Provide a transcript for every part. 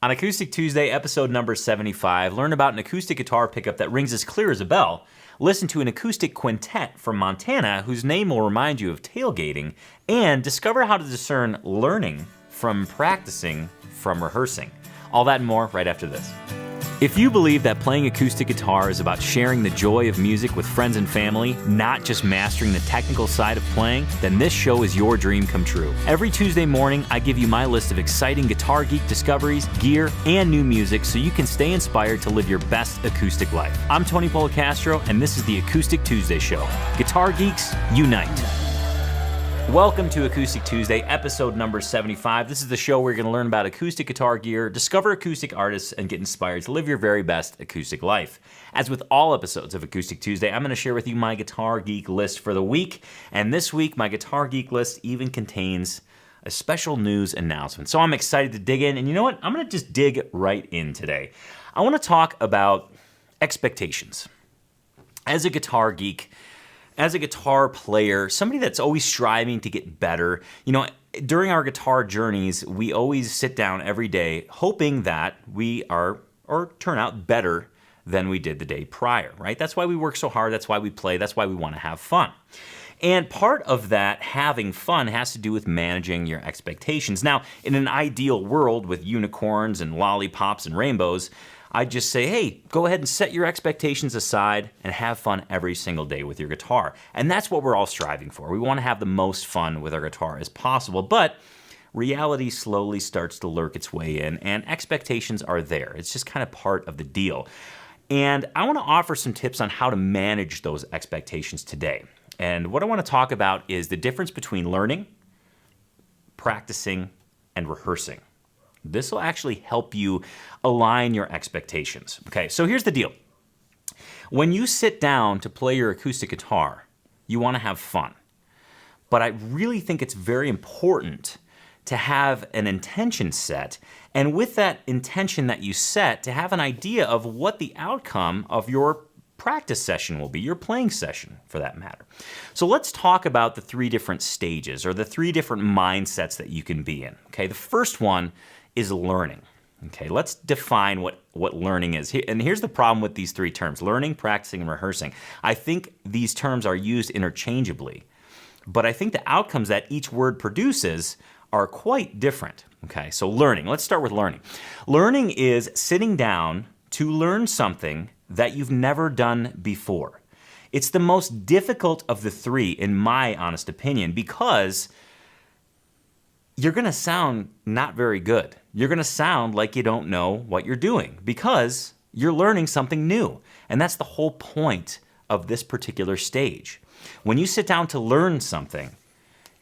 On Acoustic Tuesday, episode number 75, learn about an acoustic guitar pickup that rings as clear as a bell. Listen to an acoustic quintet from Montana whose name will remind you of tailgating. And discover how to discern learning from practicing from rehearsing. All that and more right after this. If you believe that playing acoustic guitar is about sharing the joy of music with friends and family, not just mastering the technical side of playing, then this show is your dream come true. Every Tuesday morning, I give you my list of exciting Guitar Geek discoveries, gear, and new music so you can stay inspired to live your best acoustic life. I'm Tony Polecastro, and this is the Acoustic Tuesday Show. Guitar Geeks, unite! Welcome to Acoustic Tuesday, episode number 75. This is the show where you're going to learn about acoustic guitar gear, discover acoustic artists, and get inspired to live your very best acoustic life. As with all episodes of Acoustic Tuesday, I'm going to share with you my Guitar Geek list for the week. And this week, my Guitar Geek list even contains a special news announcement. So I'm excited to dig in. And you know what? I'm going to just dig right in today. I want to talk about expectations. As a guitar geek, as a guitar player, somebody that's always striving to get better, during our guitar journeys, we always sit down every day hoping that we are or turn out better than we did the day prior, right? That's why we work so hard, that's why we play, that's why we want to have fun. And part of that having fun has to do with managing your expectations. Now, in an ideal world with unicorns and lollipops and rainbows, I'd just say, hey, go ahead and set your expectations aside and have fun every single day with your guitar. And that's what we're all striving for. We want to have the most fun with our guitar as possible, but reality slowly starts to lurk its way in, and expectations are there. It's just kind of part of the deal. And I want to offer some tips on how to manage those expectations today. And what I want to talk about is the difference between learning, practicing, and rehearsing. This will actually help you align your expectations. Okay, so here's the deal. When you sit down to play your acoustic guitar, you want to have fun. But I really think it's very important to have an intention set, and with that intention that you set, to have an idea of what the outcome of your practice session will be, your playing session for that matter. So let's talk about the three different stages or the three different mindsets that you can be in. Okay, the first one is learning. Okay, let's define what learning is. And here's the problem with these three terms: learning, practicing, and rehearsing. I think these terms are used interchangeably, but I think the outcomes that each word produces are quite different. Okay, so learning. Let's start with learning. Learning is sitting down to learn something that you've never done before. It's the most difficult of the three, in my honest opinion, because you're going to sound not very good. You're going to sound like you don't know what you're doing because you're learning something new. And that's the whole point of this particular stage. When you sit down to learn something,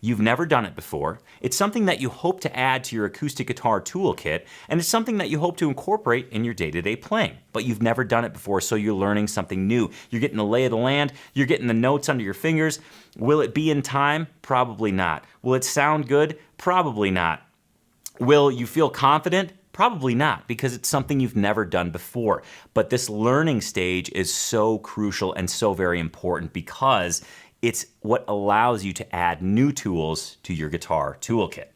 you've never done it before. It's something that you hope to add to your acoustic guitar toolkit, and it's something that you hope to incorporate in your day-to-day playing. But you've never done it before, so you're learning something new. You're getting the lay of the land. You're getting the notes under your fingers. Will it be in time? Probably not. Will it sound good? Probably not. Will you feel confident? Probably not, because it's something you've never done before. But this learning stage is so crucial and so very important because it's what allows you to add new tools to your guitar toolkit.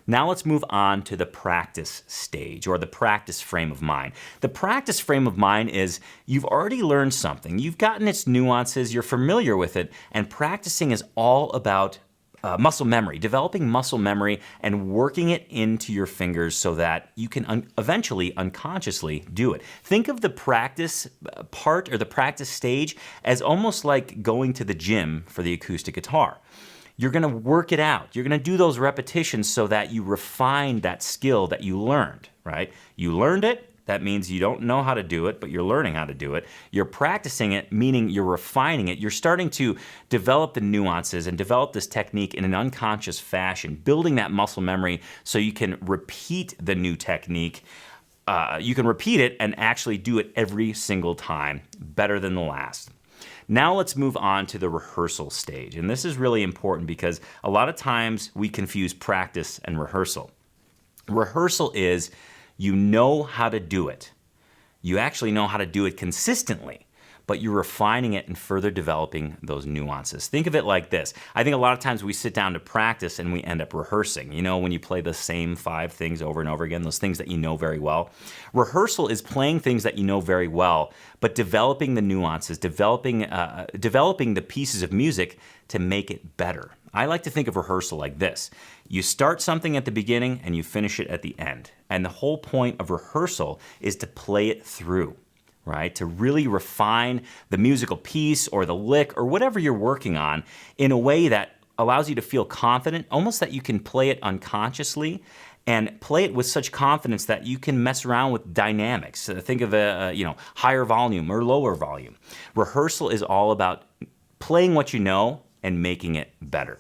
Now let's move on to the practice stage, or the practice frame of mind. The practice frame of mind is you've already learned something, you've gotten its nuances, you're familiar with it, and practicing is all about muscle memory, developing muscle memory and working it into your fingers so that you can eventually unconsciously do it. Think of the practice part or the practice stage as almost like going to the gym for the acoustic guitar. You're going to work it out. You're going to do those repetitions so that you refine that skill that you learned, right? You learned it. That means you don't know how to do it, but you're learning how to do it. You're practicing it, meaning you're refining it. You're starting to develop the nuances and develop this technique in an unconscious fashion, building that muscle memory so you can repeat the new technique. You can repeat it and actually do it every single time, better than the last. Now let's move on to the rehearsal stage. And this is really important because a lot of times we confuse practice and rehearsal. Rehearsal is you know how to do it. You actually know how to do it consistently. but you're refining it and further developing those nuances. Think of it like this. I think a lot of times we sit down to practice and we end up rehearsing. You know, when you play the same 5 things over and over again, those things that you know very well. Rehearsal is playing things that you know very well, but developing the nuances, developing the pieces of music to make it better. I like to think of rehearsal like this. You start something at the beginning and you finish it at the end. And the whole point of rehearsal is to play it through, right? To really refine the musical piece or the lick or whatever you're working on in a way that allows you to feel confident, almost that you can play it unconsciously and play it with such confidence that you can mess around with dynamics. Think of a higher volume or lower volume. Rehearsal is all about playing what you know and making it better.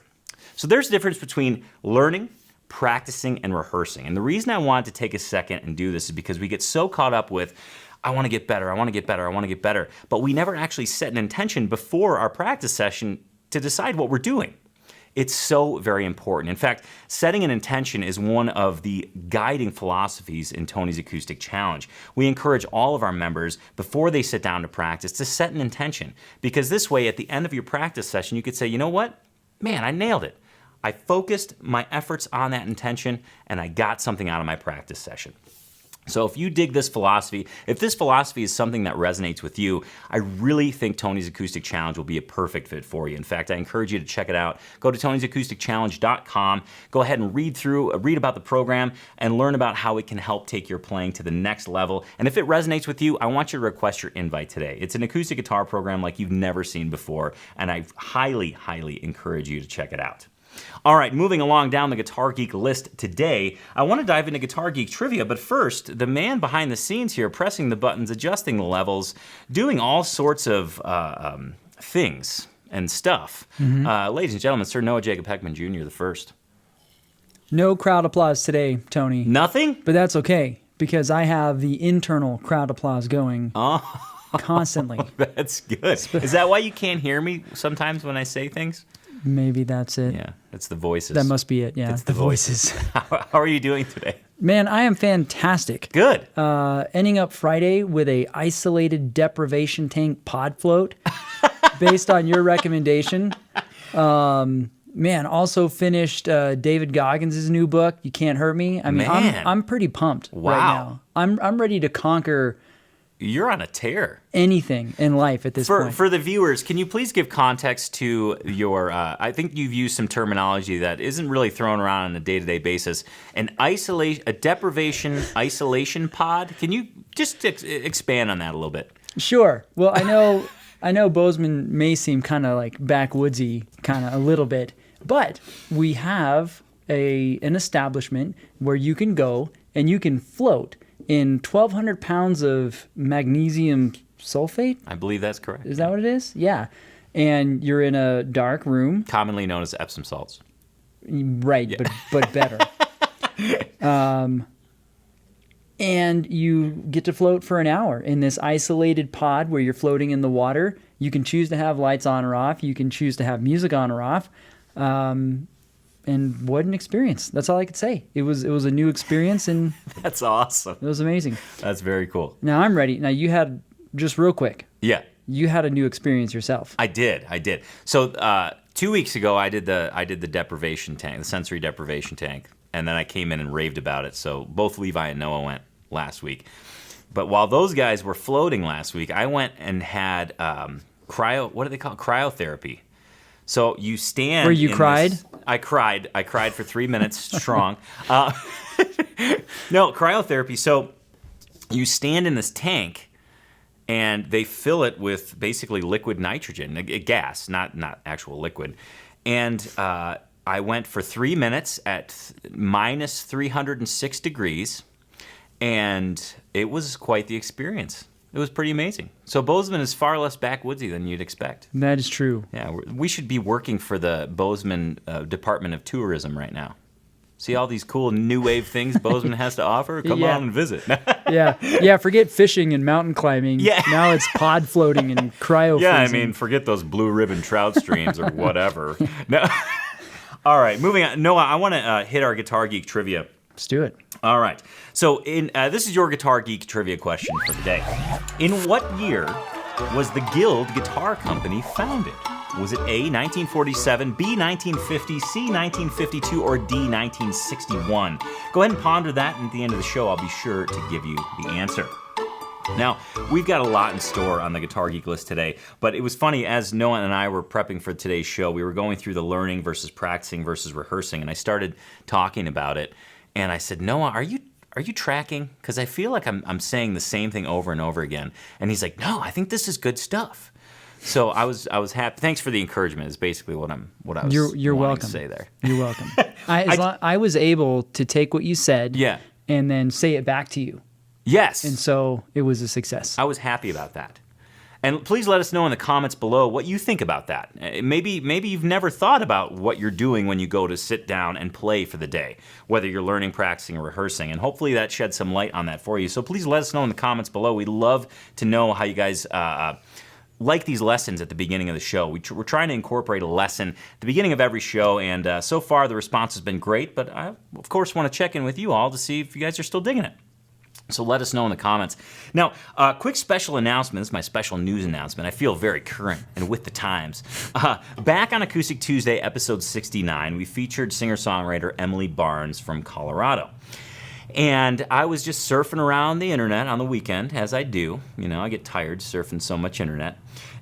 So there's a difference between learning, practicing, and rehearsing. And the reason I wanted to take a second and do this is because we get so caught up with, I want to get better, I want to get better, I want to get better, but we never actually set an intention before our practice session to decide what we're doing. It's so very important. In fact, setting an intention is one of the guiding philosophies in Tony's Acoustic Challenge. We encourage all of our members, before they sit down to practice, to set an intention. Because this way, at the end of your practice session, you could say, you know what? Man, I nailed it. I focused my efforts on that intention, and I got something out of my practice session. So if you dig this philosophy, if this philosophy is something that resonates with you, I really think Tony's Acoustic Challenge will be a perfect fit for you. In fact, I encourage you to check it out. Go to tonysAcousticChallenge.com. Go ahead and read about the program and learn about how it can help take your playing to the next level. And if it resonates with you, I want you to request your invite today. It's an acoustic guitar program like you've never seen before, and I highly, highly encourage you to check it out. All right, moving along down the Guitar Geek list today, I want to dive into Guitar Geek trivia, but first, the man behind the scenes here, pressing the buttons, adjusting the levels, doing all sorts of things and stuff. Ladies and gentlemen, Sir Noah Jacob Heckman Jr. the first. No crowd applause today, Tony. Nothing? But that's okay, because I have the internal crowd applause going constantly. That's good. Is that why you can't hear me sometimes when I say things? Maybe that's it. Yeah, it's the voices. That must be it, yeah. It's the voices. How are you doing today? Man, I am fantastic. Good. Ending up Friday with a isolated deprivation tank pod float based on your recommendation. Man, also finished David Goggins' new book, You Can't Hurt Me. I mean, I'm pretty pumped right now. I'm ready to conquer. You're on a tear. Anything in life at this point. For the viewers, can you please give context to your, I think you've used some terminology that isn't really thrown around on a day-to-day basis. A deprivation isolation pod. Can you just expand on that a little bit? Sure. Well, I know Bozeman may seem kind of like backwoodsy, kind of a little bit, but we have an establishment where you can go and you can float in 1,200 pounds of magnesium sulfate. I believe that's correct. Is that what it is? Yeah. And you're in a dark room. Commonly known as Epsom salts. Right, yeah. but better. And you get to float for an hour in this isolated pod where you're floating in the water. You can choose to have lights on or off. You can choose to have music on or off. And what an experience. That's all I could say. It was a new experience, and that's awesome. It was amazing. That's very cool. Now I'm ready. Now you had, just real quick. Yeah. You had a new experience yourself. I did. So 2 weeks ago I did the deprivation tank, the sensory deprivation tank, and then I came in and raved about it. So both Levi and Noah went last week. But while those guys were floating last week, I went and had cryotherapy. So you stand. Where you cried? I cried. I cried for 3 minutes strong. No, cryotherapy. So you stand in this tank, and they fill it with basically liquid nitrogen, a gas, not actual liquid. And I went for 3 minutes at minus 306 degrees, and it was quite the experience. It was pretty amazing. So Bozeman is far less backwoodsy than you'd expect. That is true. Yeah, we should be working for the Bozeman Department of Tourism right now. See all these cool new wave things Bozeman has to offer? Come on and visit. Yeah. Forget fishing and mountain climbing. Yeah. Now it's pod floating and cryo freezing. Yeah, I mean, forget those blue ribbon trout streams or whatever. No. All right, moving on. Noah, I want to hit our Guitar Geek trivia. Let's do it. All right. So this is your Guitar Geek trivia question for the day. In what year was the Guild Guitar Company founded? Was it A, 1947, B, 1950, C, 1952, or D, 1961? Go ahead and ponder that, and at the end of the show, I'll be sure to give you the answer. Now, we've got a lot in store on the Guitar Geek list today, but it was funny, as Noah and I were prepping for today's show, we were going through the learning versus practicing versus rehearsing, and I started talking about it, and I said, Noah, are you tracking? Because I feel like I'm saying the same thing over and over again. And he's like, no, I think this is good stuff. So I was happy. Thanks for the encouragement. Is basically what I was You're wanting welcome. to say there. You're welcome. I was able to take what you said, Yeah. and then say it back to you, Yes. and so it was a success. I was happy about that. And please let us know in the comments below what you think about that. Maybe you've never thought about what you're doing when you go to sit down and play for the day, whether you're learning, practicing, or rehearsing. And hopefully that sheds some light on that for you. So please let us know in the comments below. We'd love to know how you guys like these lessons at the beginning of the show. We're trying to incorporate a lesson at the beginning of every show, and so far the response has been great, but I, of course, want to check in with you all to see if you guys are still digging it. So let us know in the comments. Now, quick special announcement. This is my special news announcement. I feel very current and with the times. Back on Acoustic Tuesday, episode 69, we featured singer-songwriter Emily Barnes from Colorado. And I was just surfing around the internet on the weekend, as I do. You know, I get tired surfing so much internet.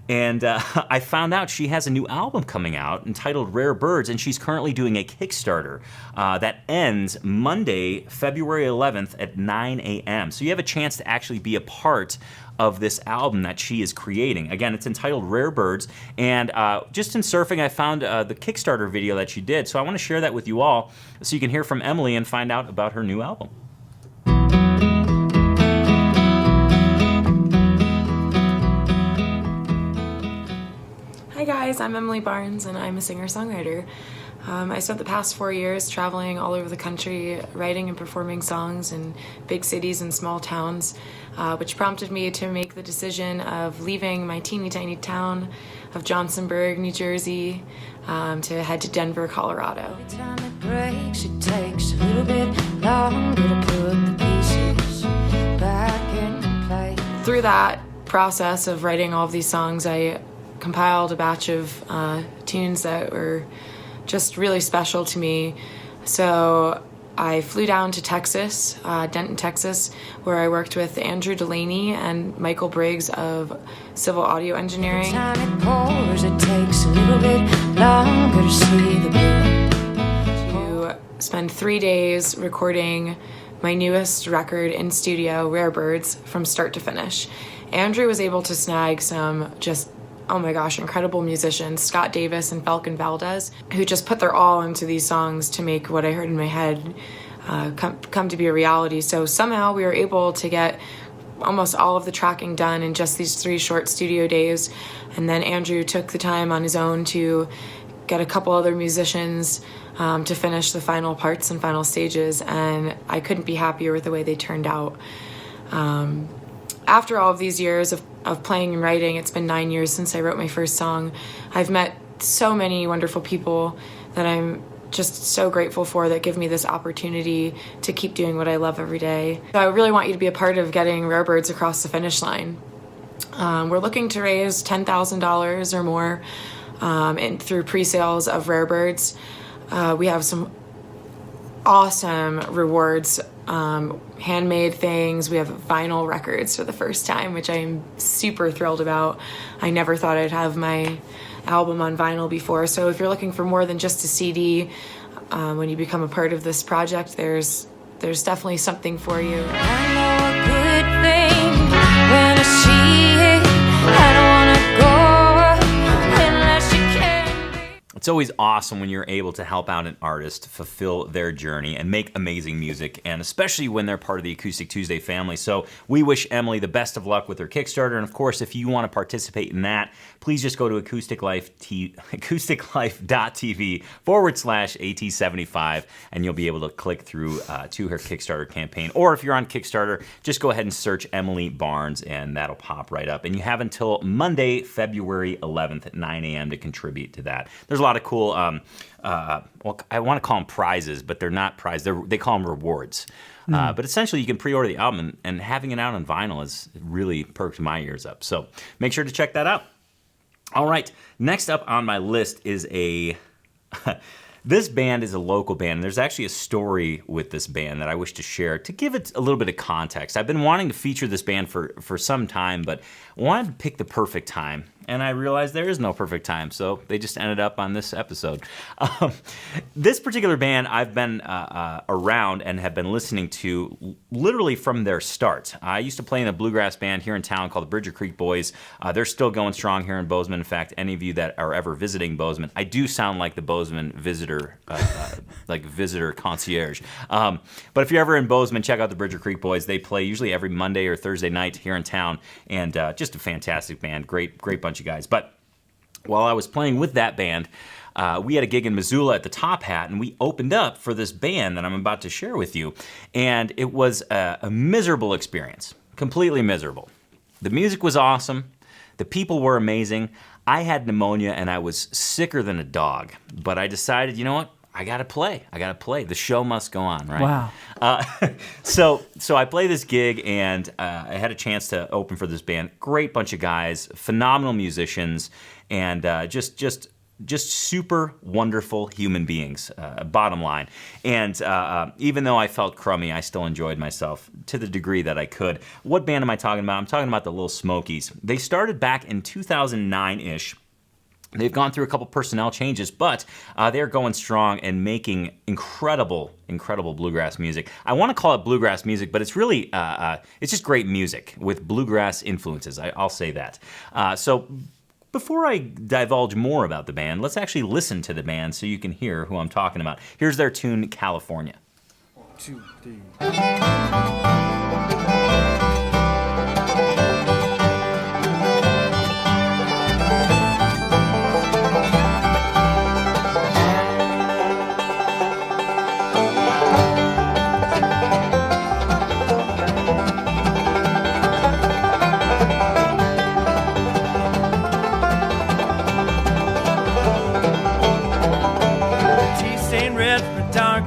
And I found out she has a new album coming out entitled Rare Birds, and she's currently doing a Kickstarter that ends Monday, February 11th at 9 a.m. So you have a chance to actually be a part of this album that she is creating. Again, it's entitled Rare Birds, and just in surfing, I found the Kickstarter video that she did. So I want to share that with you all so you can hear from Emily and find out about her new album. Hi guys, I'm Emily Barnes and I'm a singer-songwriter. I spent the past 4 years traveling all over the country, writing and performing songs in big cities and small towns, which prompted me to make the decision of leaving my teeny tiny town of Johnsonburg, New Jersey, to head to Denver, Colorado. Every time it breaks, it takes a little bit longer to put the pieces back in place. Through that process of writing all of these songs, I compiled a batch of tunes that were just really special to me. So I flew down to Texas, Denton, Texas, where I worked with Andrew Delaney and Michael Briggs of Civil Audio Engineering. Every time it pours, it takes a little bit longer to see the blue. To spend 3 days recording my newest record in studio, Rare Birds, from start to finish. Andrew was able to snag some just, oh my gosh, incredible musicians, Scott Davis and Falcon Valdez, who just put their all into these songs to make what I heard in my head come to be a reality. So somehow we were able to get almost all of the tracking done in just these 3 short studio days. And then Andrew took the time on his own to get a couple other musicians to finish the final parts and final stages. And I couldn't be happier with the way they turned out. After all of these years of playing and writing, it's been 9 years since I wrote my first song. I've met so many wonderful people that I'm just so grateful for that give me this opportunity to keep doing what I love every day. So I really want you to be a part of getting Rare Birds across the finish line. We're looking to raise $10,000 or more through pre-sales of Rare Birds. We have some awesome rewards, handmade things. We have vinyl records for the first time, which I'm super thrilled about. I never thought I'd have my album on vinyl before. So if you're looking for more than just a CD, when you become a part of this project, there's definitely something for you. I know a good thing when I see it. I don't wanna go unless you can be. It's always awesome when you're able to help out an artist fulfill their journey and make amazing music, and especially when they're part of the Acoustic Tuesday family. So we wish Emily the best of luck with her Kickstarter, and of course, if you want to participate in that, please just go to acousticlife.tv/AT75, and you'll be able to click through to her Kickstarter campaign. Or if you're on Kickstarter, just go ahead and search Emily Barnes, and that'll pop right up. And you have until Monday, February 11th at 9 a.m. to contribute to that. There's a lot lot of cool. Well, I want to call them prizes, but they're not prizes. They call them rewards. But essentially, you can pre-order the album, and having it out on vinyl has really perked my ears up. So make sure to check that out. All right, next up on my list is a... This band is a local band, and there's actually a story with this band that I wish to share to give it a little bit of context. I've been wanting to feature this band for some time, but wanted to pick the perfect time, and I realized there is no perfect time, so they just ended up on this episode. This particular band I've been around and have been listening to literally from their start. I used to play in a bluegrass band here in town called the Bridger Creek Boys. They're still going strong here in Bozeman. In fact, any of you that are ever visiting Bozeman, I do sound like the Bozeman visitor, like visitor concierge. But if you're ever in Bozeman, check out the Bridger Creek Boys. They play usually every Monday or Thursday night here in town, and just a fantastic band, great bunch of guys. But while I was playing with that band, we had a gig in Missoula at the Top Hat, and we opened up for this band that I'm about to share with you, and it was a miserable experience, completely miserable. The music was awesome, the people were amazing. I had pneumonia and I was sicker than a dog, but I decided, you know what? I gotta play. The show must go on, right? Wow. So I played this gig, and I had a chance to open for this band. Great bunch of guys, phenomenal musicians, and just super wonderful human beings, bottom line. And even though I felt crummy, I still enjoyed myself to the degree that I could. What band am I talking about? I'm talking about the Little Smokies. They started back in 2009-ish. They've gone through a couple personnel changes, but they're going strong and making incredible bluegrass music. I want to call it bluegrass music, but it's really, it's just great music with bluegrass influences. I'll say that. So before I divulge more about the band, let's actually listen to the band so you can hear who I'm talking about. Here's their tune, California. 1, 2, 3.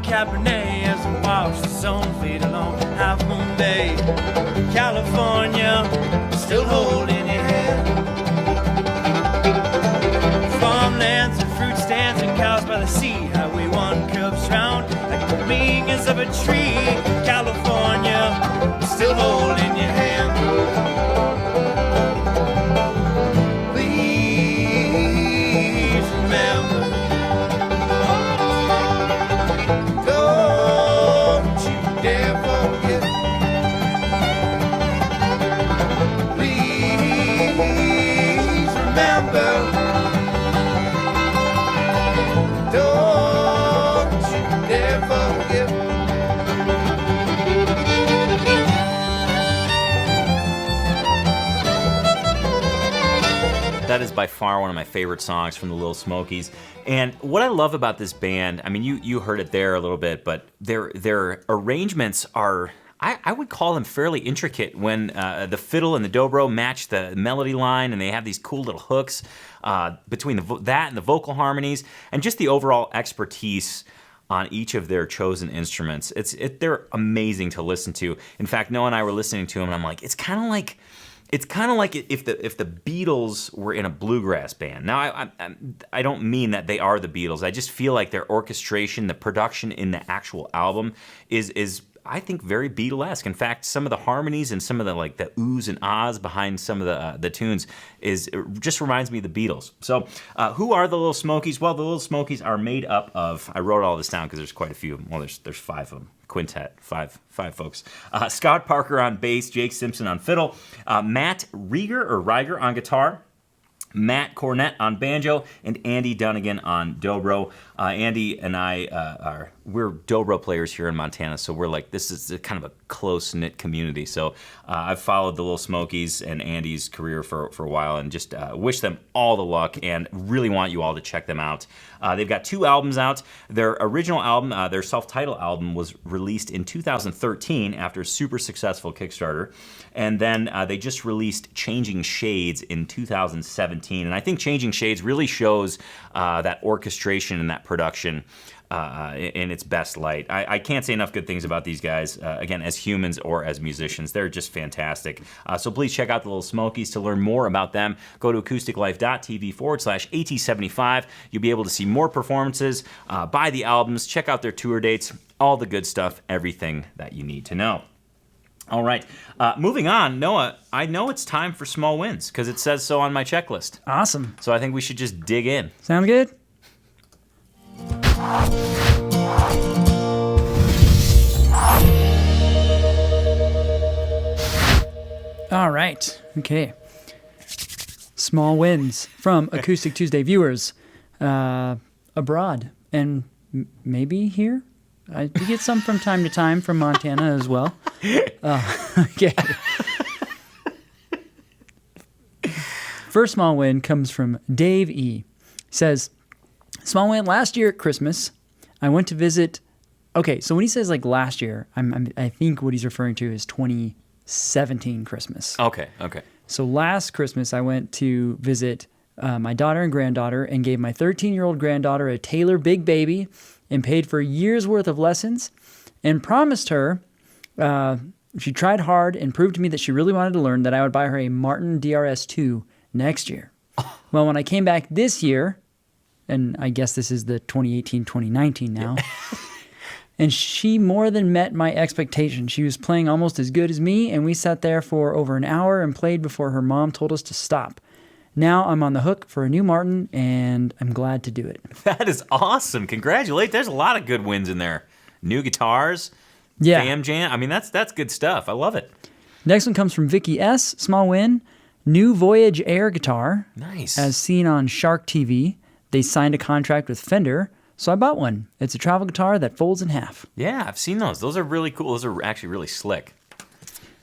Cabernet as I watch the sun fade along Half Moon Bay. California, still holding your hand. Farmlands and fruit stands and cows by the sea. Highway 1 curves round like the wings of a tree. California, still holding your hand. Please remember, That is by far one of my favorite songs from the Little Smokies. And what I love about this band, I mean, you heard it there a little bit, but their arrangements are, I would call them fairly intricate when the fiddle and the dobro match the melody line, and they have these cool little hooks between that and the vocal harmonies, and just the overall expertise on each of their chosen instruments. They're amazing to listen to. In fact, Noah and I were listening to them, and I'm like, it's kind of like if the Beatles were in a bluegrass band. Now, I don't mean that they are the Beatles. I just feel like their orchestration, the production in the actual album is I think very Beatlesque. In fact, some of the harmonies and some of the the oohs and ahs behind some of the tunes it just reminds me of the Beatles. So, who are the Little Smokies? Well, the Little Smokies are made up of, I wrote all this down because there's quite a few. Well, there's 5 of them. Quintet, five folks. Scott Parker on bass, Jake Simpson on fiddle, Matt Rieger on guitar, Matt Cornett on banjo, and Andy Dunnigan on dobro. Andy and I we're dobro players here in Montana, so we're like, this is a kind of a close-knit community. So I've followed the Little Smokies and Andy's career for a while, and just wish them all the luck, and really want you all to check them out. They've got 2 albums out. Their original album, their self-titled album, was released in 2013 after a super successful Kickstarter. And then they just released Changing Shades in 2017. And I think Changing Shades really shows that orchestration and that production in its best light. I can't say enough good things about these guys, again, as humans or as musicians. They're just fantastic. So please check out the Little Smokies. To learn more about them, go to acousticlife.tv/AT75. You'll be able to see more performances, buy the albums, check out their tour dates, all the good stuff, everything that you need to know. All right, moving on. Noah, I know it's time for small wins because it says so on my checklist. Awesome. So I think we should just dig in. Sound good? All right. Okay. Small wins from Acoustic Tuesday viewers abroad and maybe here. We get some from time to time from Montana as well. Okay. First small win comes from Dave E. Says, small win last year at Christmas. I went to visit. Okay, so when he says like last year, I think what he's referring to is 2017 Christmas. Okay. So last Christmas, I went to visit my daughter and granddaughter and gave my 13-year-old granddaughter a Taylor Big Baby and paid for a year's worth of lessons and promised her, she tried hard and proved to me that she really wanted to learn, that I would buy her a Martin DRS-2 next year. Well, when I came back this year, and I guess this is the 2018-2019 now, and she more than met my expectations. She was playing almost as good as me, and we sat there for over an hour and played before her mom told us to stop. Now I'm on the hook for a new Martin, and I'm glad to do it. That is awesome. Congratulations. There's a lot of good wins in there. New guitars, Yeah. Fam Jam. I mean, that's good stuff. I love it. Next one comes from Vicky S. Small win. New Voyage Air guitar. Nice. As seen on Shark TV. They signed a contract with Fender, so I bought one. It's a travel guitar that folds in half. Yeah, I've seen those. Those are really cool. Those are actually really slick.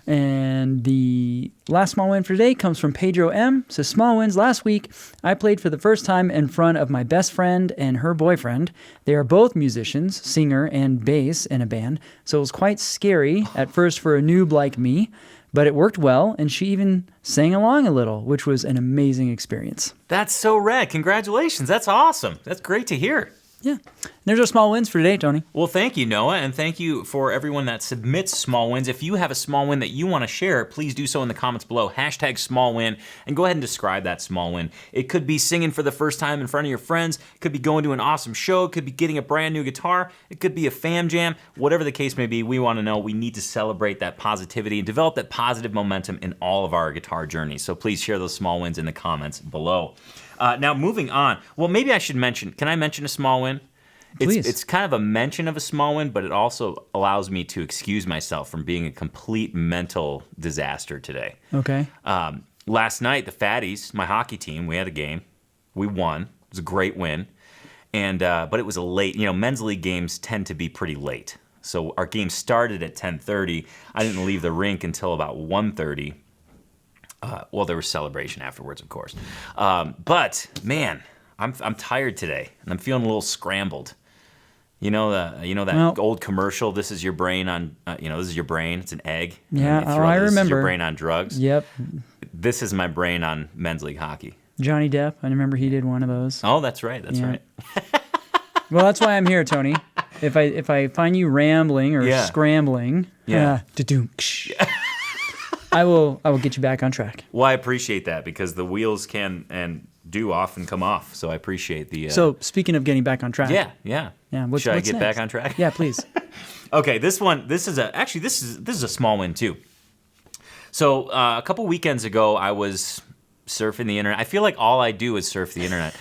And the last small win for today comes from Pedro M. Says, small wins. Last week, I played for the first time in front of my best friend and her boyfriend. They are both musicians, singer and bass in a band, so it was quite scary at first for a noob like me, but it worked well, and she even sang along a little, which was an amazing experience. That's so rad. Congratulations. That's awesome. That's great to hear. Yeah. There's our small wins for today, Tony. Well, thank you, Noah, and thank you for everyone that submits small wins. If you have a small win that you want to share, please do so in the comments below. Hashtag small win, and go ahead and describe that small win. It could be singing for the first time in front of your friends. It could be going to an awesome show. It could be getting a brand new guitar. It could be a fam jam. Whatever the case may be, we want to know. We need to celebrate that positivity and develop that positive momentum in all of our guitar journeys. So please share those small wins in the comments below. Now, moving on. Well, maybe I should mention, can I mention a small win? Please. It's kind of a mention of a small win, but it also allows me to excuse myself from being a complete mental disaster today. Okay. Last night, the Fatties, my hockey team, we had a game. We won. It was a great win. And but it was a late, men's league games tend to be pretty late. So our game started at 10:30. I didn't leave the rink until about 1:30. Well, there was celebration afterwards, of course. But man, I'm tired today, and I'm feeling a little scrambled. You know that old commercial. This is your brain on. This is your brain. It's an egg. Yeah, And you throw I this is remember. your brain on drugs. Yep. This is my brain on men's league hockey. Johnny Depp. I remember he did one of those. Oh, that's right. That's Yeah. right. Well, that's why I'm here, Tony. If I find you rambling or scrambling, I will get you back on track. Well, I appreciate that because the wheels can and do often come off. So I appreciate the. So speaking of getting back on track, Yeah. What's Should I next? get back on track? Yeah, please. Okay, this is a small win too. So a couple weekends ago, I was surfing the internet. I feel like all I do is surf the internet.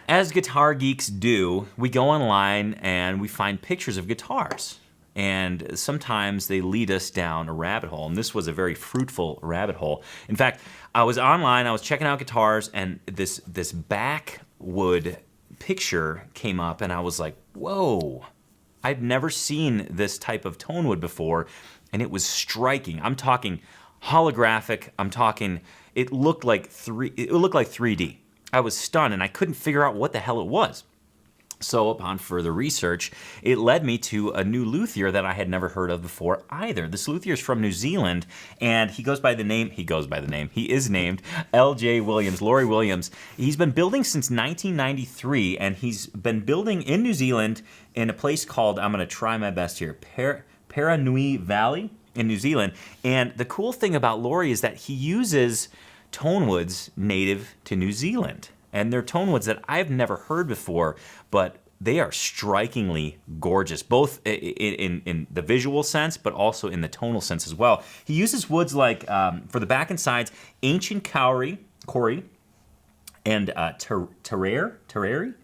As guitar geeks do, we go online and we find pictures of guitars. And sometimes they lead us down a rabbit hole. And this was a very fruitful rabbit hole. In fact, I was online, I was checking out guitars, and this backwood picture came up, and I was like, whoa. I'd never seen this type of tone wood before, and it was striking. I'm talking holographic. I'm talking, it looked like 3D. I was stunned, and I couldn't figure out what the hell it was. So upon further research, it led me to a new luthier that I had never heard of before either. This luthier is from New Zealand, and he is named L.J. Williams, Laurie Williams. He's been building since 1993, and he's been building in New Zealand in a place called, I'm going to try my best here, Paranui Valley in New Zealand. And the cool thing about Laurie is that he uses tone woods native to New Zealand. And they're tone woods that I've never heard before, but they are strikingly gorgeous, both in the visual sense, but also in the tonal sense as well. He uses woods like, for the back and sides, ancient kauri, and terrari.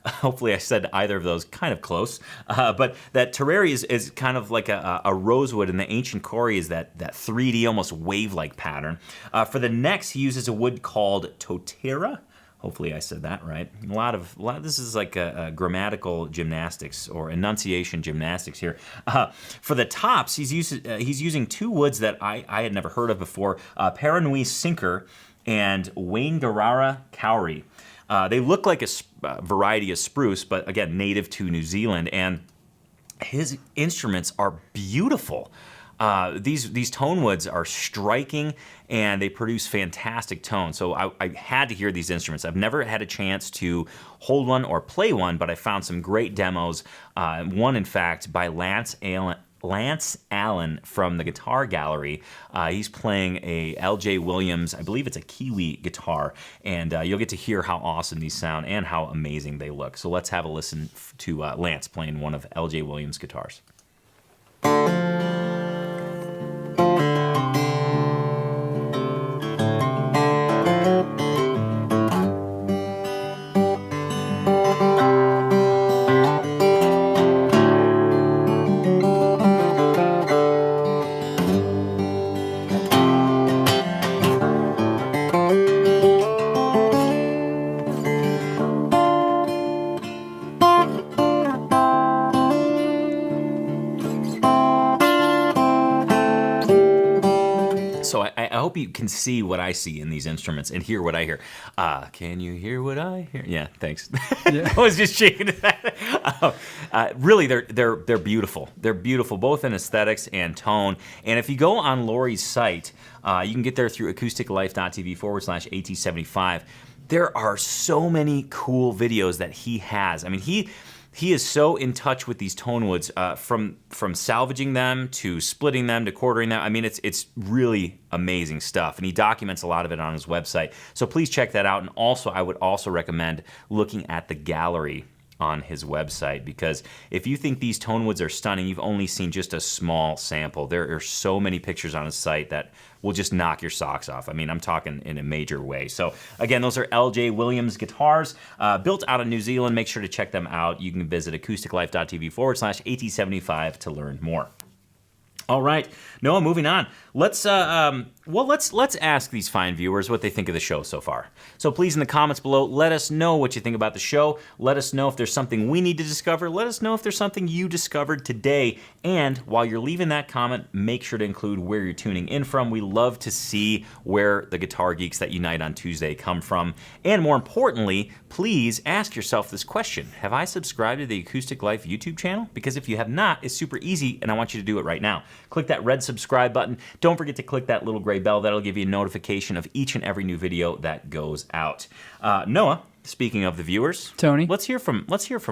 Hopefully I said either of those kind of close. But that terrari is kind of like a rosewood, and the ancient kauri is that 3D, almost wave-like pattern. For the necks, he uses a wood called totara. Hopefully I said that right. A lot of this is like a grammatical gymnastics or enunciation gymnastics here. For the tops, he's using two woods that I had never heard of before: Paranui Sinker and Waingarara Kauri. They look like a variety of spruce, but again, native to New Zealand. And his instruments are beautiful. These tone woods are striking, and they produce fantastic tone. So I had to hear these instruments. I've never had a chance to hold one or play one, but I found some great demos. One, in fact, by Lance Allen from the Guitar Gallery. He's playing a L.J. Williams, I believe it's a Kiwi guitar, and you'll get to hear how awesome these sound and how amazing they look. So let's have a listen to Lance playing one of L.J. Williams' guitars. I hope you can see what I see in these instruments and hear what I hear. Can you hear what I hear? Yeah, thanks. Yeah. I was just shaking that. Really, they're beautiful. They're beautiful, both in aesthetics and tone. And if you go on Laurie's site, you can get there through acousticlife.tv/AT75. There are so many cool videos that he has. I mean, he is so in touch with these tone woods, from salvaging them to splitting them to quartering them. I mean, it's really amazing stuff, and he documents a lot of it on his website. So please check that out. And also, I would also recommend looking at the gallery on his website, because if you think these tone woods are stunning, you've only seen just a small sample. There are so many pictures on his site that will just knock your socks off. I mean, I'm talking in a major way. So again, those are L.J. Williams guitars, built out of New Zealand. Make sure to check them out. You can visit acousticlife.tv/AT75 to learn more. All right, Noah, moving on. Let's ask these fine viewers what they think of the show so far. So please, in the comments below, let us know what you think about the show. Let us know if there's something we need to discover. Let us know if there's something you discovered today. And while you're leaving that comment, make sure to include where you're tuning in from. We love to see where the guitar geeks that unite on Tuesday come from. And more importantly, please ask yourself this question: have I subscribed to the Acoustic Life YouTube channel? Because if you have not, it's super easy, and I want you to do it right now. Click that red subscribe button. Don't forget to click that little gray bell. That'll give you a notification of each and every new video that goes out. Noah, speaking of the viewers, Tony, let's hear from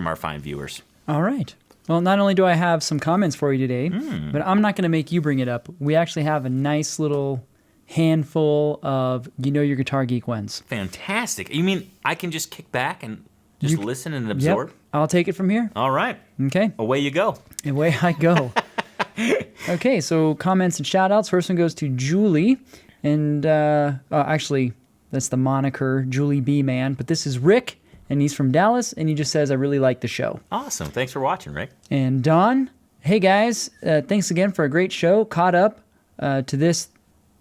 our fine viewers. All right. Well, not only do I have some comments for you today, but I'm not going to make you bring it up. We actually have a nice little handful of Your Guitar Geek ones. Fantastic. You mean I can just kick back and just listen and absorb? Yep. I'll take it from here. All right. Okay. Away you go. Away I go. Okay, so comments and shout-outs. First one goes to Julie. And actually, that's the moniker, Julie B. Man. But this is Rick, and he's from Dallas, and he just says, I really like the show. Awesome. Thanks for watching, Rick. And Don, hey guys, thanks again for a great show. Caught up to this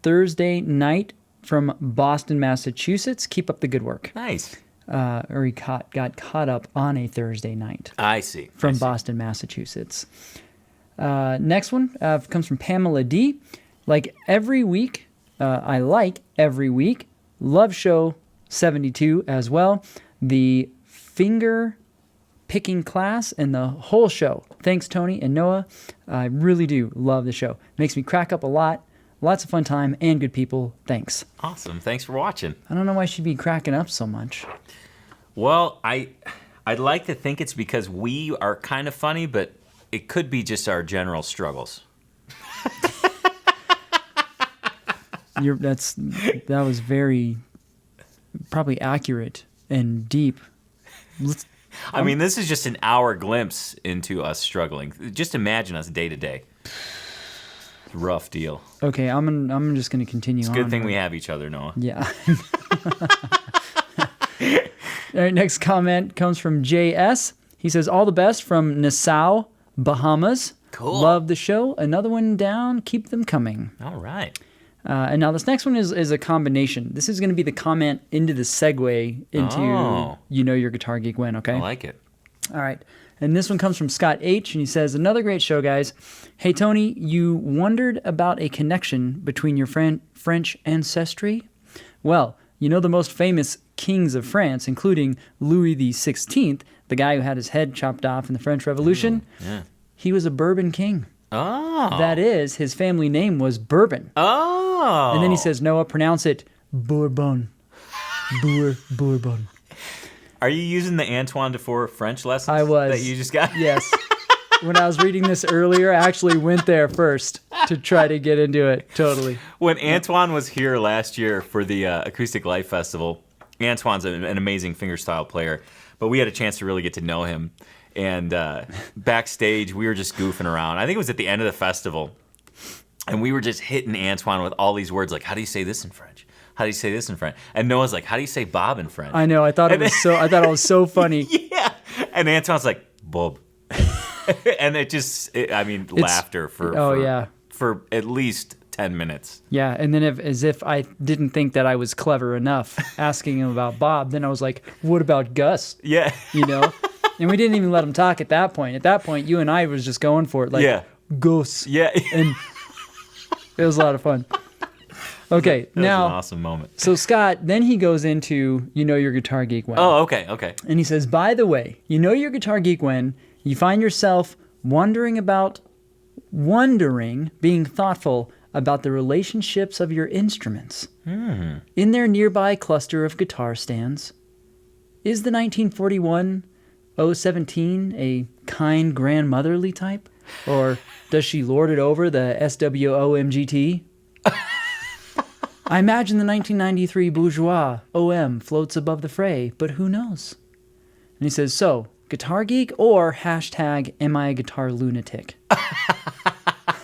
Thursday night from Boston, Massachusetts. Keep up the good work. Nice. or he got caught up on a Thursday night I see. from Boston, Massachusetts. Next one comes from Pamela D. Like every week, love show 72 as well. The finger picking class and the whole show. Thanks, Tony and Noah. I really do love the show. Makes me crack up a lot. Lots of fun time and good people. Thanks. Awesome. Thanks for watching. I don't know why she'd be cracking up so much. Well, I'd like to think it's because we are kind of funny, but it could be just our general struggles. That was very probably accurate and deep. I mean, this is just an hour glimpse into us struggling. Just imagine us day to day. Rough deal. Okay, I'm just going to continue on. It's a good thing we have each other, Noah. Yeah. All right, next comment comes from JS. He says, all the best from Nassau, Bahamas. Cool. Love the show. Another one down. Keep them coming. All right. And now this next one is a combination. This is going to be the comment into the segue into You Know Your Guitar Geek When, okay? I like it. All right. And this one comes from Scott H. And he says, another great show, guys. Hey, Tony, you wondered about a connection between your French ancestry? Well, you know the most famous kings of France, including Louis XVI, the guy who had his head chopped off in the French Revolution. Yeah. He was a Bourbon king. Oh. That is, his family name was Bourbon. Oh. And then he says, Noah, pronounce it Bourbon. Bourbon. Are you using the Antoine Dufour French lessons I was. that you just got? Yes. When I was reading this earlier, I actually went there first to try to get into it. Totally. When Antoine was here last year for the Acoustic Life Festival, Antoine's an amazing fingerstyle player, but we had a chance to really get to know him. And backstage, we were just goofing around. I think it was at the end of the festival, and we were just hitting Antoine with all these words like, how do you say this in French? How do you say this in French? And Noah's like, how do you say Bob in French? I know. I thought it was so funny. Yeah. And Antoine's like, Bob. And laughter for at least 10 minutes. Yeah, and then as if I didn't think that I was clever enough asking him about Bob, then I was like, what about Gus? Yeah. You know? And we didn't even let him talk at that point. At that point, you and I was just going for it, like, yeah. Gus. Yeah. And it was a lot of fun. Okay, that now, was an awesome moment. So Scott, then he goes into You Know Your Guitar Geek When. Oh, okay. And he says, by the way, you know your guitar geek when you find yourself wondering, being thoughtful about the relationships of your instruments. In their nearby cluster of guitar stands, is the 1941 017 a kind grandmotherly type? Or does she lord it over the SWO MGT? I imagine the 1993 Bourgeois OM floats above the fray, but who knows? And he says, so, guitar geek or hashtag am I a guitar lunatic?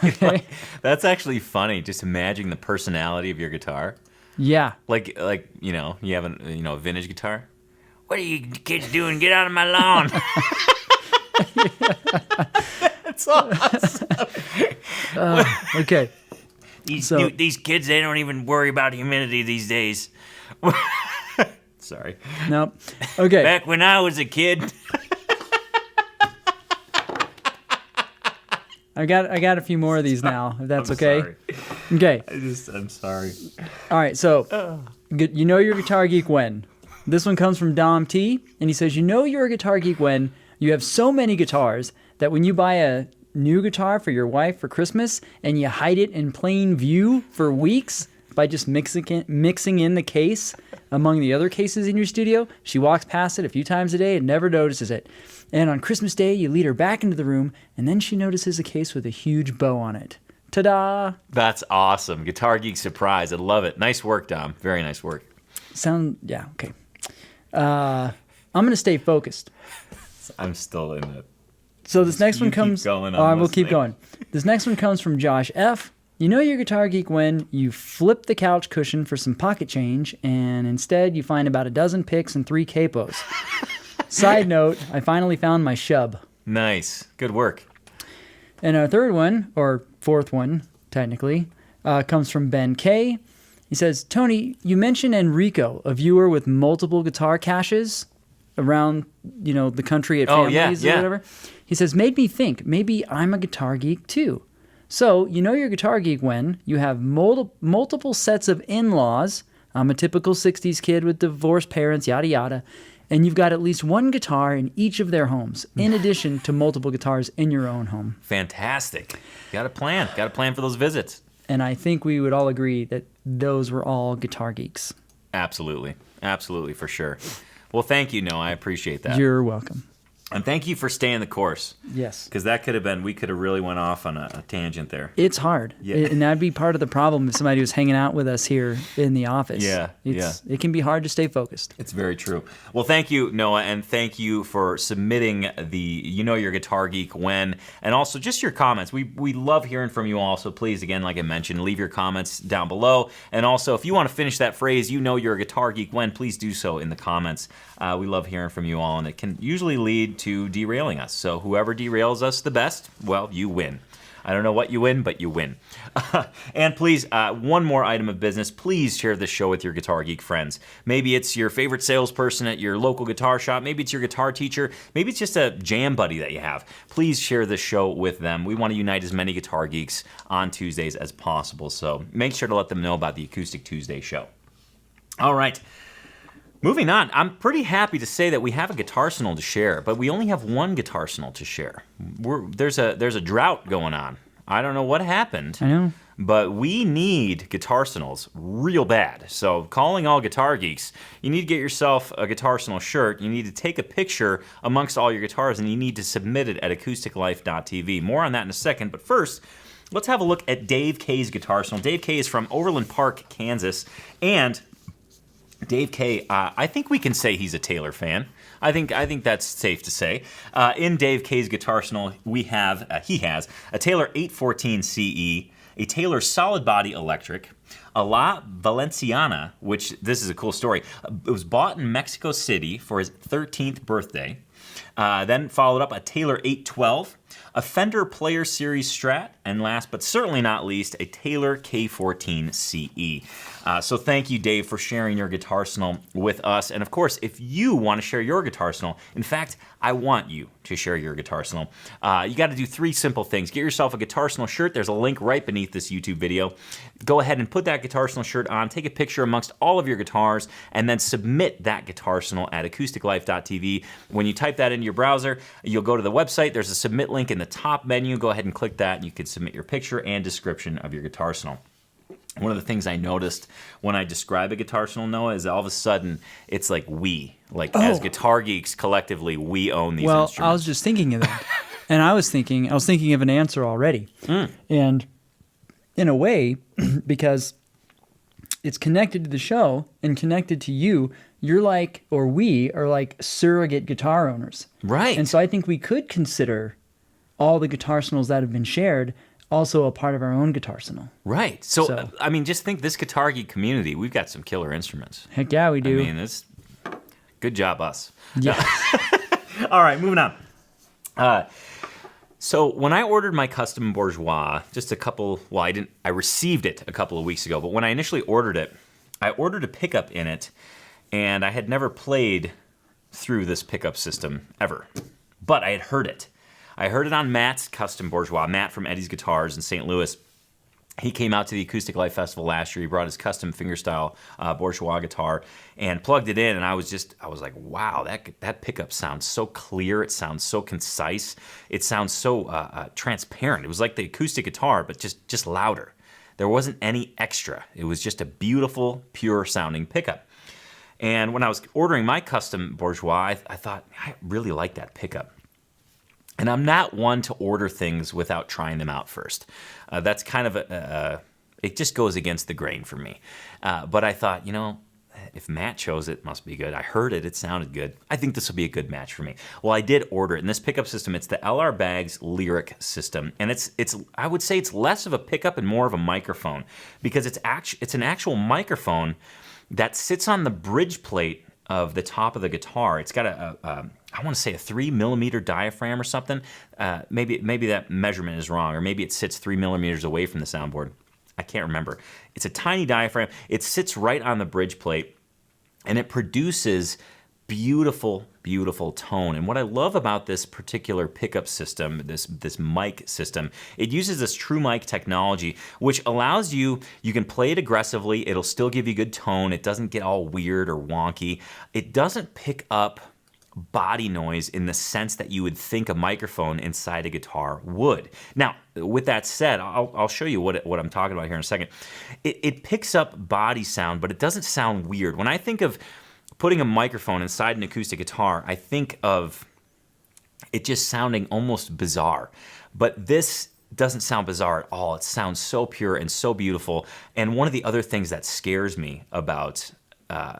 Okay. That's actually funny, just imagining the personality of your guitar. Yeah. Like you know, you have a vintage guitar. What are you kids doing? Get out of my lawn. That's awesome. Okay. These kids, they don't even worry about humidity these days. Sorry. Nope. Okay. Back when I was a kid. I got a few more of these now, if that's I'm okay. Sorry. Okay. I'm sorry. All right, so you know your guitar geek when. This one comes from Dom T, and he says, you know you're a guitar geek when you have so many guitars that when you buy a new guitar for your wife for Christmas and you hide it in plain view for weeks by just mixing in the case among the other cases in your studio, she walks past it a few times a day and never notices it. And on Christmas Day, you lead her back into the room, and then she notices a case with a huge bow on it. Ta-da! That's awesome. Guitar Geek surprise. I love it. Nice work, Dom. Very nice work. Yeah, okay. I'm going to stay focused. I'm still in it. So this next one keep comes... going, I will listening. keep going. This next one comes from Josh F. You know your guitar geek when you flip the couch cushion for some pocket change, and instead you find about a dozen picks and 3 capos. Side note, I finally found my shub. Nice. Good work. And our third one, or fourth one, technically, comes from Ben K. He says, Tony, you mentioned Enrico, a viewer with multiple guitar caches around, the country at families or whatever. He says, made me think maybe I'm a guitar geek too. So, you're a guitar geek when you have multiple sets of in-laws. I'm a typical 60s kid with divorced parents, yada, yada. And you've got at least one guitar in each of their homes, in addition to multiple guitars in your own home. Fantastic. Got a plan. Got a plan for those visits. And I think we would all agree that those were all guitar geeks. Absolutely. Absolutely, for sure. Well, thank you, Noah. I appreciate that. You're welcome. And thank you for staying the course. Yes. Because that could have been, we could have really went off on a tangent there. It's hard. Yeah. And that'd be part of the problem if somebody was hanging out with us here in the office. Yeah, It can be hard to stay focused. It's very true. Well, thank you, Noah, and thank you for submitting the You're a Guitar Geek when, and also just your comments. We love hearing from you all, so please, again, like I mentioned, leave your comments down below. And also, if you want to finish that phrase, You're a Guitar Geek when, please do so in the comments. We love hearing from you all, and it can usually lead to derailing us. So whoever derails us the best, well, you win. I don't know what you win, but you win. And please, one more item of business. Please share this show with your Guitar Geek friends. Maybe it's your favorite salesperson at your local guitar shop. Maybe it's your guitar teacher. Maybe it's just a jam buddy that you have. Please share this show with them. We want to unite as many guitar geeks on Tuesdays as possible. So make sure to let them know about the Acoustic Tuesday show. All right. Moving on, I'm pretty happy to say that we have a guitarsenal to share, but we only have one guitarsenal to share. There's a drought going on. I don't know what happened. I know. But we need guitarsenals real bad. So calling all guitar geeks, you need to get yourself a guitarsenal shirt. You need to take a picture amongst all your guitars, and you need to submit it at acousticlife.tv. More on that in a second, but first, let's have a look at Dave K's guitarsenal. Dave K is from Overland Park, Kansas, and Dave K, I think we can say he's a Taylor fan. I think that's safe to say. In Dave K's guitarsenal, he has a Taylor 814 CE, a Taylor solid body electric, a La Valenciana, which this is a cool story. It was bought in Mexico City for his 13th birthday. Then followed up a Taylor 812, a Fender Player Series Strat, and last but certainly not least, a Taylor K14 CE. So thank you, Dave, for sharing your guitarsenal with us. And of course, if you want to share your guitarsenal, in fact, I want you to share your guitarsenal. You got to do 3 simple things. Get yourself a guitarsenal shirt. There's a link right beneath this YouTube video. Go ahead and put that guitarsenal shirt on, take a picture amongst all of your guitars, and then submit that guitarsenal at acousticlife.tv. When you type that into your browser, you'll go to the website. There's a submit link in the top menu. Go ahead and click that, and you can submit your picture and description of your guitarsenal. One of the things I noticed when I describe a guitarsenal, Noah, is all of a sudden it's like as guitar geeks collectively, we own these instruments. Well, I was just thinking of that. And I was thinking of an answer already. And in a way, because it's connected to the show and connected to you, we are like surrogate guitar owners. Right. And so I think we could consider all the guitarsenals that have been shared also a part of our own guitarsenal. Right. So, I mean, just think this guitar geek community, we've got some killer instruments. Heck yeah, we do. I mean, it's good job, us. Yeah. All right, moving on. So when I ordered my custom Bourgeois, I received it a couple of weeks ago, but when I initially ordered it, I ordered a pickup in it, and I had never played through this pickup system ever, but I had heard it. I heard it on Matt's custom Bourgeois, Matt from Eddie's Guitars in St. Louis. He came out to the Acoustic Life Festival last year. He brought his custom fingerstyle Bourgeois guitar and plugged it in, and I was like, wow, that pickup sounds so clear. It sounds so concise. It sounds so transparent. It was like the acoustic guitar, but just louder. There wasn't any extra. It was just a beautiful, pure sounding pickup. And when I was ordering my custom Bourgeois, I thought, I really like that pickup. And I'm not one to order things without trying them out first. That's kind of it just goes against the grain for me. But I thought, if Matt chose it, it must be good. I heard it sounded good. I think this will be a good match for me. Well, I did order it. And this pickup system, it's the LR Baggs Lyric system. And it's I would say it's less of a pickup and more of a microphone, because it's an actual microphone that sits on the bridge plate of the top of the guitar. It's got I want to say a 3 millimeter diaphragm or something. Maybe that measurement is wrong, or maybe it sits 3 millimeters away from the soundboard. I can't remember. It's a tiny diaphragm. It sits right on the bridge plate, and it produces beautiful, beautiful tone. And what I love about this particular pickup system, this mic system, it uses this true mic technology, which allows you can play it aggressively. It'll still give you good tone. It doesn't get all weird or wonky. It doesn't pick up body noise in the sense that you would think a microphone inside a guitar would. Now, with that said, I'll show you what I'm talking about here in a second. It picks up body sound, but it doesn't sound weird. When I think of putting a microphone inside an acoustic guitar, I think of it just sounding almost bizarre. But this doesn't sound bizarre at all. It sounds so pure and so beautiful. And one of the other things that scares me about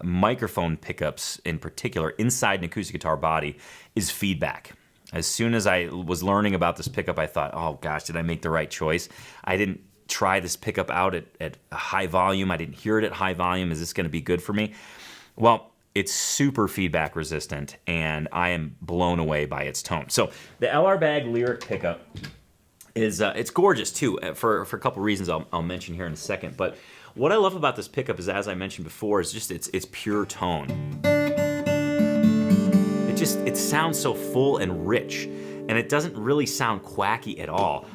microphone pickups in particular inside an acoustic guitar body is feedback. As soon as I was learning about this pickup, I thought, oh gosh, did I make the right choice? I didn't try this pickup out at a high volume. I didn't hear it at high volume. Is this going to be good for me? Well, it's super feedback resistant, and I am blown away by its tone. So the LR Bag Lyric pickup is it's gorgeous too for a couple reasons I'll mention here in a second. But what I love about this pickup is, as I mentioned before, is just its pure tone. It sounds so full and rich, and it doesn't really sound quacky at all.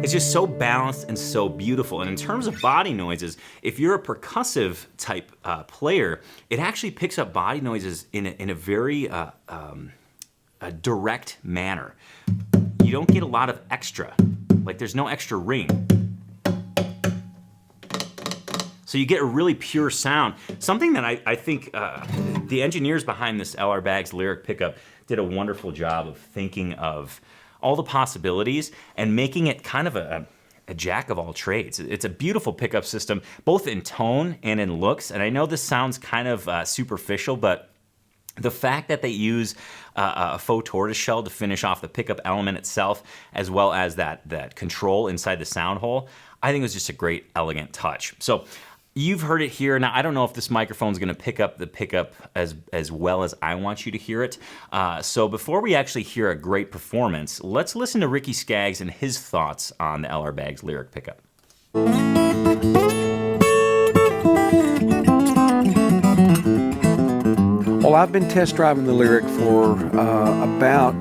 It's just so balanced and so beautiful. And in terms of body noises, if you're a percussive type player, it actually picks up body noises in a very a direct manner. You don't get a lot of extra. Like, there's no extra ring. So you get a really pure sound. Something that I think the engineers behind this LR Baggs Lyric pickup did a wonderful job of thinking of all the possibilities and making it kind of a jack of all trades. It's a beautiful pickup system, both in tone and in looks. And I know this sounds kind of superficial, but the fact that they use a faux tortoiseshell to finish off the pickup element itself, as well as that control inside the sound hole, I think it was just a great, elegant touch. So you've heard it here. Now, I don't know if this microphone is going to pick up the pickup as well as I want you to hear it. So before we actually hear a great performance, let's listen to Ricky Skaggs and his thoughts on the LR Baggs Lyric pickup. Well, I've been test driving the Lyric for about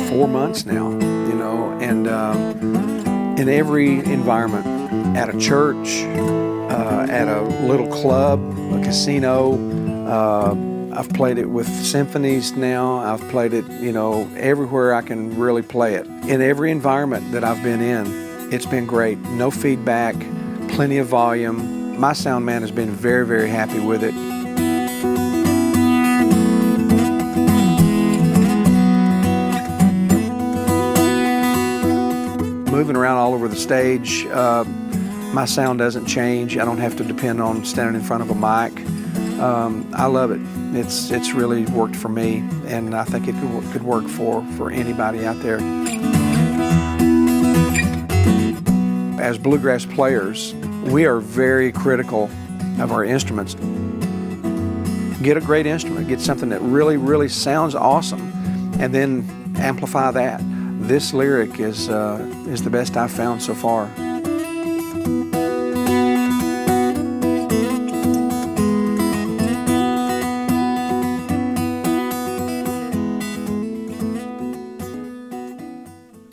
4 months now, you know, and in every environment, at a church, at a little club, a casino. I've played it with symphonies now. I've played it, you know, everywhere I can really play it. In every environment that I've been in, it's been great. No feedback, plenty of volume. My sound man has been very, very happy with it. Moving around all over the stage, my sound doesn't change. I don't have to depend on standing in front of a mic. I love it. It's really worked for me, and I think it could work for anybody out there. As bluegrass players, we are very critical of our instruments. Get a great instrument, get something that really, really sounds awesome, and then amplify that. This Lyric is the best I've found so far.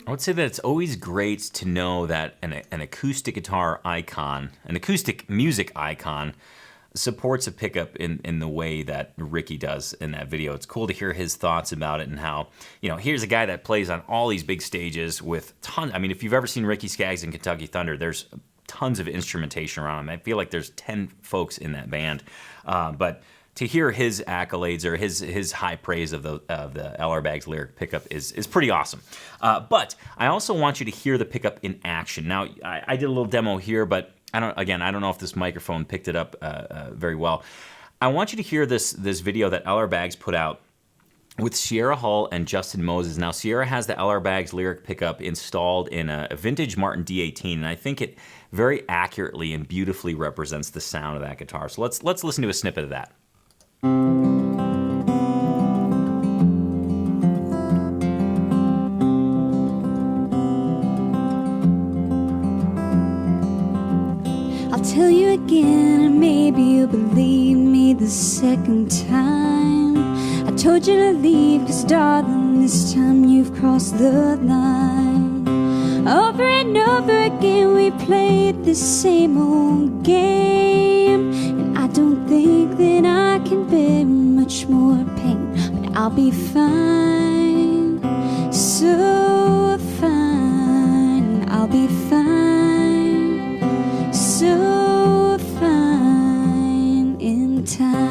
I would say that it's always great to know that an acoustic guitar icon, an acoustic music icon, supports a pickup in the way that Ricky does in that video. It's cool to hear his thoughts about it and how, you know, here's a guy that plays on all these big stages with tons. I mean, if you've ever seen Ricky Skaggs in Kentucky Thunder, there's tons of instrumentation around him. I feel like there's 10 folks in that band. But to hear his accolades or his high praise of the LR Baggs Lyric pickup is pretty awesome. But I also want you to hear the pickup in action. Now, I did a little demo here, but I don't know if this microphone picked it up very well. I want you to hear this video that LR Baggs put out with Sierra Hull and Justin Moses. Now, Sierra has the LR Baggs lyric pickup installed in a vintage Martin D18, and I think it very accurately and beautifully represents the sound of that guitar. So let's listen to a snippet of that. I'll tell you again, and maybe you'll believe me the second time. I told you to leave, 'cause darling, this time you've crossed the line. Over and over again we played the same old game, and I don't think that I can bear much more pain, but I'll be fine, so fine, I'll be fine, so fine in time.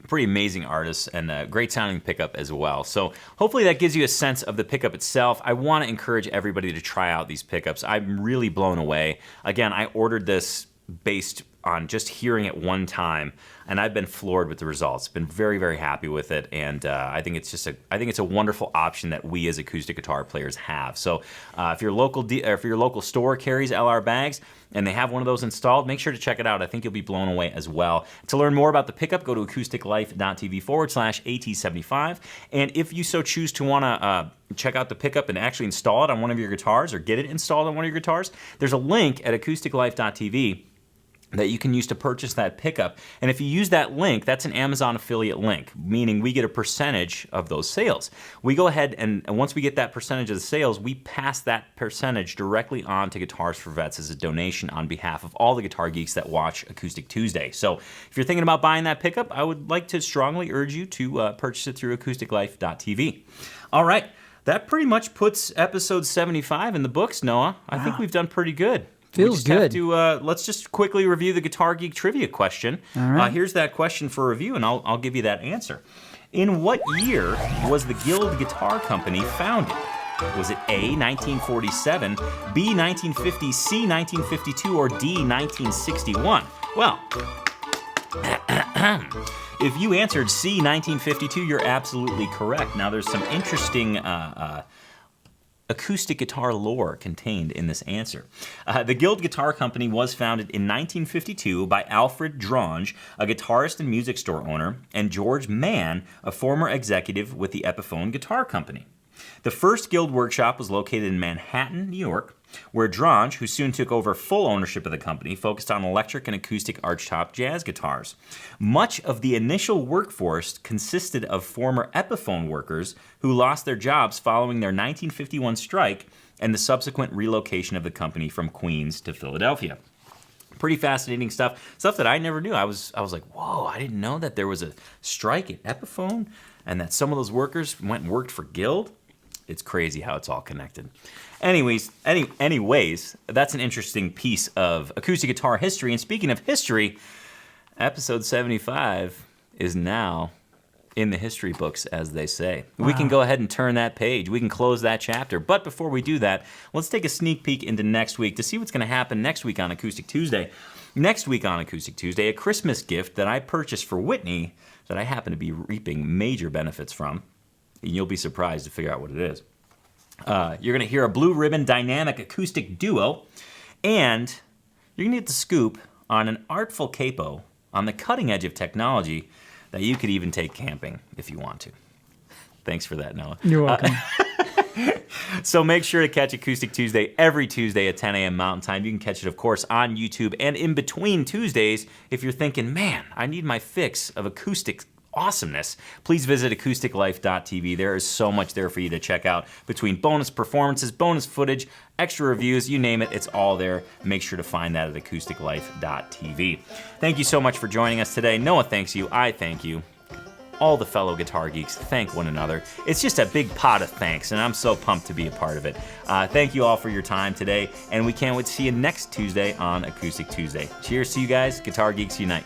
Pretty amazing artist and a great sounding pickup as well. So hopefully that gives you a sense of the pickup itself. I want to encourage everybody to try out these pickups. I'm really blown away. Again, I ordered this based on just hearing it one time, and I've been floored with the results. Been very, very happy with it, and I think it's a wonderful option that we as acoustic guitar players have. So if your local store carries LR Baggs and they have one of those installed, make sure to check it out. I think you'll be blown away as well. To learn more about the pickup, go to acousticlife.tv/AT75, and if you so choose to want to check out the pickup and actually install it on one of your guitars or get it installed on one of your guitars, there's a link at acousticlife.tv that you can use to purchase that pickup. And if you use that link, that's an Amazon affiliate link, meaning we get a percentage of those sales. We go ahead and once we get that percentage of the sales, we pass that percentage directly on to Guitars for Vets as a donation on behalf of all the guitar geeks that watch Acoustic Tuesday. So if you're thinking about buying that pickup, I would like to strongly urge you to purchase it through acousticlife.tv. All right, that pretty much puts episode 75 in the books, Noah. I think we've done pretty good. Feels good. Let's just quickly review the Guitar Geek trivia question. All right. Here's that question for review, and I'll give you that answer. In what year was the Guild Guitar Company founded? Was it A, 1947, B, 1950, C, 1952, or D, 1961? Well, if you answered C, 1952, you're absolutely correct. Now, there's some interesting acoustic guitar lore contained in this answer. The Guild Guitar Company was founded in 1952 by Alfred Dronge, a guitarist and music store owner, and George Mann, a former executive with the Epiphone Guitar Company. The first Guild workshop was located in Manhattan, New York, where Dronge, who soon took over full ownership of the company, focused on electric and acoustic archtop jazz guitars. Much of the initial workforce consisted of former Epiphone workers who lost their jobs following their 1951 strike and the subsequent relocation of the company from Queens to Philadelphia. Pretty fascinating stuff that I never knew. I was like, whoa, I didn't know that there was a strike at Epiphone and that some of those workers went and worked for Guild. It's crazy how it's all connected. Anyways, that's an interesting piece of acoustic guitar history. And speaking of history, episode 75 is now in the history books, as they say. Wow. We can go ahead and turn that page. We can close that chapter. But before we do that, let's take a sneak peek into next week to see what's going to happen next week on Acoustic Tuesday. Next week on Acoustic Tuesday, a Christmas gift that I purchased for Whitney that I happen to be reaping major benefits from. And you'll be surprised to figure out what it is. You're going to hear a Blue Ribbon dynamic acoustic duo, and you're going to get the scoop on an artful capo on the cutting edge of technology that you could even take camping if you want to. Thanks for that, Noah. You're welcome. So make sure to catch Acoustic Tuesday every Tuesday at 10 a.m. Mountain Time. You can catch it, of course, on YouTube and in between Tuesdays. If you're thinking, man, I need my fix of acoustic awesomeness, please visit acousticlife.tv. There is so much there for you to check out between bonus performances, bonus footage, extra reviews, you name it, it's all there. Make sure to find that at acousticlife.tv. Thank you so much for joining us today. Noah thanks you. I thank you. All the fellow guitar geeks thank one another. It's just a big pot of thanks, and I'm so pumped to be a part of it. Thank you all for your time today, and we can't wait to see you next Tuesday on Acoustic Tuesday. Cheers to you guys. Guitar Geeks Unite.